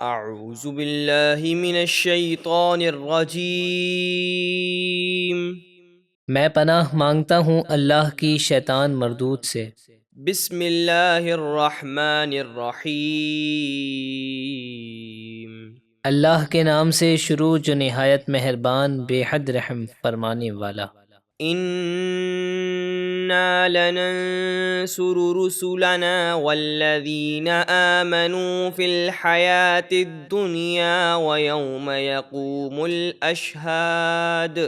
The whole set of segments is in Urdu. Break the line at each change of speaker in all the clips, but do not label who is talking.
اعوذ باللہ من الشیطان الرجیم۔
میں پناہ مانگتا ہوں اللہ کی شیطان مردود سے۔
بسم اللہ الرحمن الرحیم۔
اللہ کے نام سے شروع جو نہایت مہربان بے حد رحم فرمانے والا۔
انا لننصر رسلنا والذین آمنوا فی الحیاة الدنیا ویوم یقوم الاشہاد۔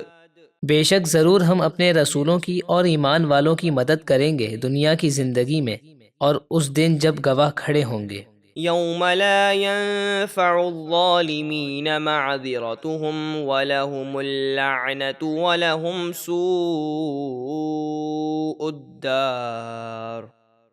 بے شک ضرور ہم اپنے رسولوں کی اور ایمان والوں کی مدد کریں گے دنیا کی زندگی میں اور اس دن جب گواہ کھڑے ہوں گے۔
یوم لا ينفع الظالمین معذرتهم ولهم اللعنة ولهم سوء الدار۔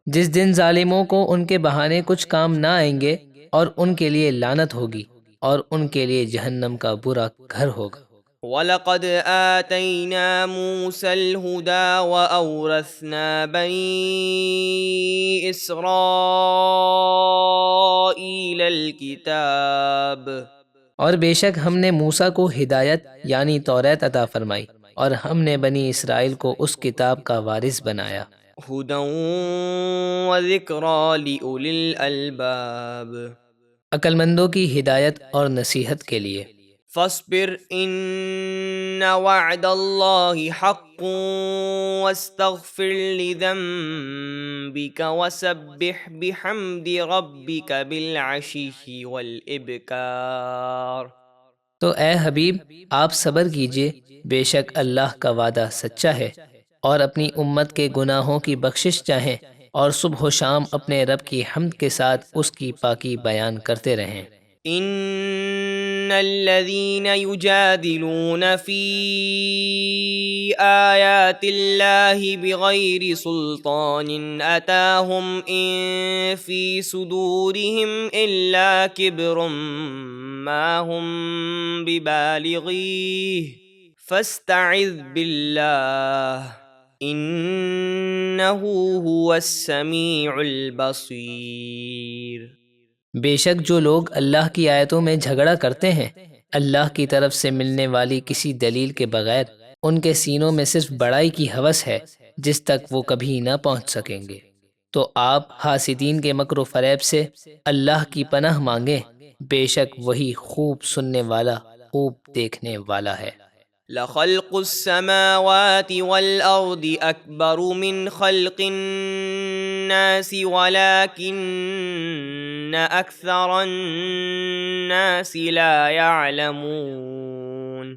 جس دن ظالموں کو ان کے بہانے کچھ کام نہ آئیں گے اور ان کے لیے لعنت ہوگی اور ان کے لیے جہنم کا برا گھر ہوگا۔
وَلَقَدْ آتَيْنَا مُوسَى الْهُدَى وَأَوْرَثْنَا بَنِي إِسْرَائِيلَ الْكِتَابَ۔
اور بے شک ہم نے موسیٰ کو ہدایت یعنی توریت عطا فرمائی اور ہم نے بنی اسرائیل کو اس کتاب کا وارث بنایا۔
هُدًى وَذِكْرَى لِأُولِي الْأَلْبَابِ۔
عقل مندوں کی ہدایت اور نصیحت کے لیے۔
فاصبر ان وعد اللہ حق واستغفر لذنبک وسبح بحمد ربک بالعشی والابکار۔
تو اے حبیب آپ صبر کیجئے، بے شک اللہ کا وعدہ سچا ہے، اور اپنی امت کے گناہوں کی بخشش چاہیں اور صبح و شام اپنے رب کی حمد کے ساتھ اس کی پاکی بیان کرتے رہیں۔
ان الذين يجادلون في آيات الله بغير سلطان أتاهم إن في صدورهم إلا كبر ما هم ببالغيه فاستعذ بالله إنه هو السميع البصير۔
بے شک جو لوگ اللہ کی آیتوں میں جھگڑا کرتے ہیں اللہ کی طرف سے ملنے والی کسی دلیل کے بغیر، ان کے سینوں میں صرف بڑائی کی ہوس ہے جس تک وہ کبھی نہ پہنچ سکیں گے۔ تو آپ حاسدین کے مکر و فریب سے اللہ کی پناہ مانگیں، بے شک وہی خوب سننے والا خوب دیکھنے والا ہے۔
لَخَلْقُ السَّمَاوَاتِ وَالْأَرْضِ أَكْبَرُ مِنْ خَلْقِ النَّاسِ وَلَكِنَّ أَكْثَرَ النَّاسِ لَا يَعْلَمُونَ۔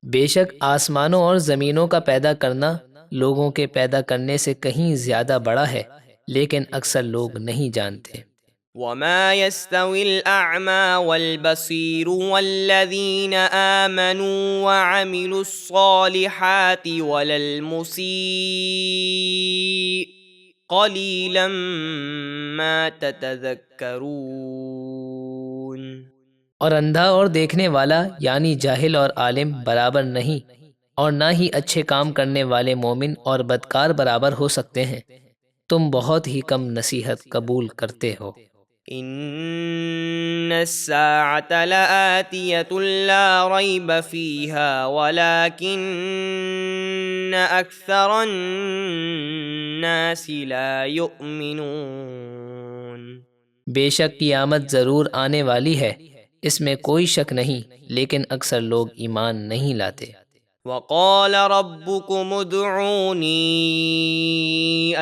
بے شک آسمانوں اور زمینوں کا پیدا کرنا لوگوں کے پیدا کرنے سے کہیں زیادہ بڑا ہے، لیکن اکثر لوگ نہیں جانتے۔
وَمَا يَسْتَوِي الْأَعْمَى وَالْبَصِيرُ وَالَّذِينَ آمَنُوا وَعَمِلُوا الصَّالِحَاتِ وَلَا الْمُسِيءُ قَلِيلًا مَا تَتَذَكَّرُونَ۔
اور اندھا اور دیکھنے والا یعنی جاہل اور عالم برابر نہیں، اور نہ ہی اچھے کام کرنے والے مومن اور بدکار برابر ہو سکتے ہیں، تم بہت ہی کم نصیحت قبول کرتے ہو۔
ان الساعة لآتية لا ريب فيها ولكن أكثر الناس لا يؤمنون۔
بے شک قیامت ضرور آنے والی ہے، اس میں کوئی شک نہیں، لیکن اکثر لوگ ایمان نہیں لاتے۔
وقال ربكم ادعوني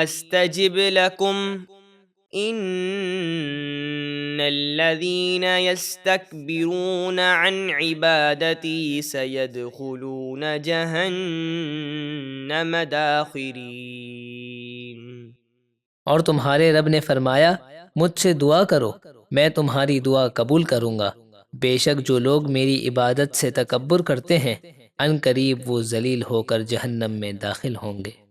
استجب لكم ان الذين يستكبرون عن عبادتي سيدخلون جهنم داخرين۔
اور تمہارے رب نے فرمایا مجھ سے دعا کرو میں تمہاری دعا قبول کروں گا، بے شک جو لوگ میری عبادت سے تکبر کرتے ہیں ان قریب وہ ذلیل ہو کر جہنم میں داخل ہوں گے۔